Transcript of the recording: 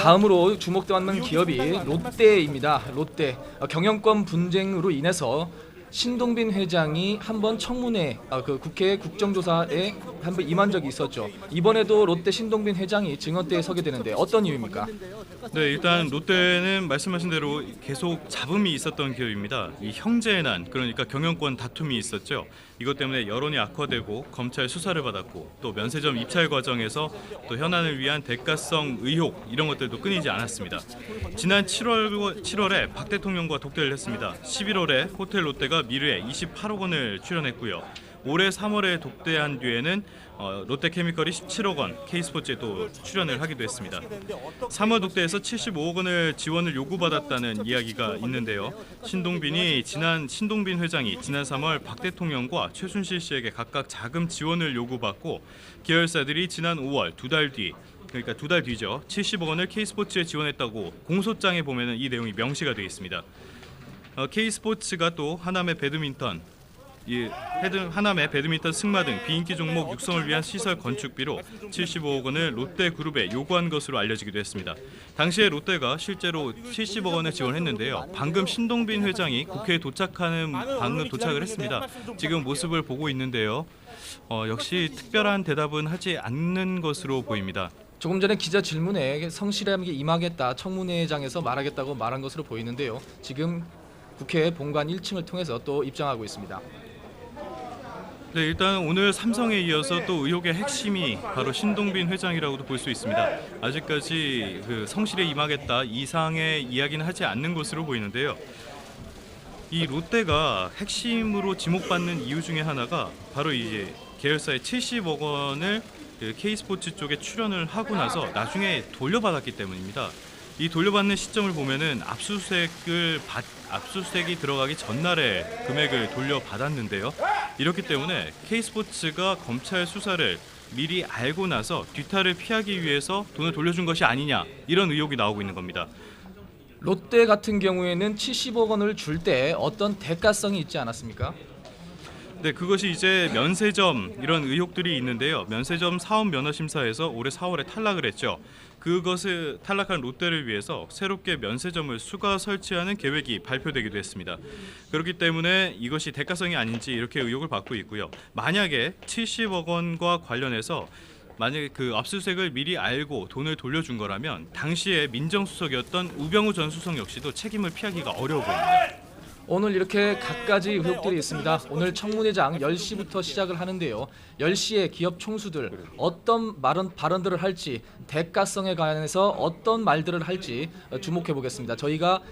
다음으로 주목받는 기업이 롯데입니다. 롯데 경영권 분쟁으로 인해서 신동빈 회장이 한번 청문회 그 국회 국정조사에 한번 임한 적이 있었죠. 이번에도 롯데 신동빈 회장이 증언대에 서게 되는데 어떤 이유입니까? 네, 일단 롯데는 말씀하신 대로 계속 잡음이 있었던 기업입니다. 이 형제의 난, 그러니까 경영권 다툼이 있었죠. 이것 때문에 여론이 악화되고 검찰 수사를 받았고 또 면세점 입찰 과정에서 또 현안을 위한 대가성 의혹 이런 것들도 끊이지 않았습니다. 지난 7월에 박 대통령과 독대를 했습니다. 11월에 호텔 롯데가 미르에 28억 원을 출연했고요. 올해 3월에 독대한 뒤에는 롯데케미컬이 17억 원, K스포츠에 또 출연을 하기도 했습니다. 3월 독대에서 75억 원을 지원을 요구받았다는 이야기가 있는데요. 신동빈 회장이 지난 3월 박 대통령과 최순실 씨에게 각각 자금 지원을 요구받고 계열사들이 지난 5월 두 달 뒤죠. 70억 원을 K스포츠에 지원했다고 공소장에 보면은 이 내용이 명시가 되어 있습니다. K스포츠가 또 하남의 배드민턴 승마 등 비인기 종목 육성을 위한 시설 건축비로 75억 원을 롯데그룹에 요구한 것으로 알려지기도 했습니다. 당시에 롯데가 실제로 70억 원을 지원했는데요. 방금 신동빈 회장이 국회에 방금 도착을 했습니다. 지금 모습을 보고 있는데요. 역시 특별한 대답은 하지 않는 것으로 보입니다. 조금 전에 기자 질문에 성실하게 임하겠다 청문회장에서 말하겠다고 말한 것으로 보이는데요. 지금 국회 본관 1층을 통해서 또 입장하고 있습니다. 네, 일단 오늘 삼성에 이어서 또 의혹의 핵심이 바로 신동빈 회장이라고도 볼 수 있습니다. 아직까지 성실에 임하겠다 이상의 이야기는 하지 않는 것으로 보이는데요. 이 롯데가 핵심으로 지목받는 이유 중에 하나가 바로 이제 계열사의 70억 원을 K스포츠 쪽에 출연을 하고 나서 나중에 돌려받았기 때문입니다. 이 돌려받는 시점을 보면은 압수수색이 들어가기 전날에 금액을 돌려받았는데요. 이렇기 때문에 K스포츠가 검찰 수사를 미리 알고 나서 뒤탈을 피하기 위해서 돈을 돌려준 것이 아니냐 이런 의혹이 나오고 있는 겁니다. 롯데 같은 경우에는 70억 원을 줄 때 어떤 대가성이 있지 않았습니까? 네, 그것이 이제 면세점 이런 의혹들이 있는데요. 면세점 사업 면허 심사에서 올해 4월에 탈락을 했죠. 그것을 탈락한 롯데를 위해서 새롭게 면세점을 수가 설치하는 계획이 발표되기도 했습니다. 그렇기 때문에 이것이 대가성이 아닌지 이렇게 의혹을 받고 있고요. 만약에 70억 원과 관련해서 만약에 그 압수수색을 미리 알고 돈을 돌려준 거라면 당시에 민정수석이었던 우병우 전 수석 역시도 책임을 피하기가 어려워 보입니다. 오늘 이렇게 갖가지 의혹들이 있습니다. 오늘 청문회장 10시부터 시작을 하는데요. 10시에 기업 총수들 어떤 발언들을 할지 대가성에 관해서 어떤 말들을 할지 주목해 보겠습니다. 저희가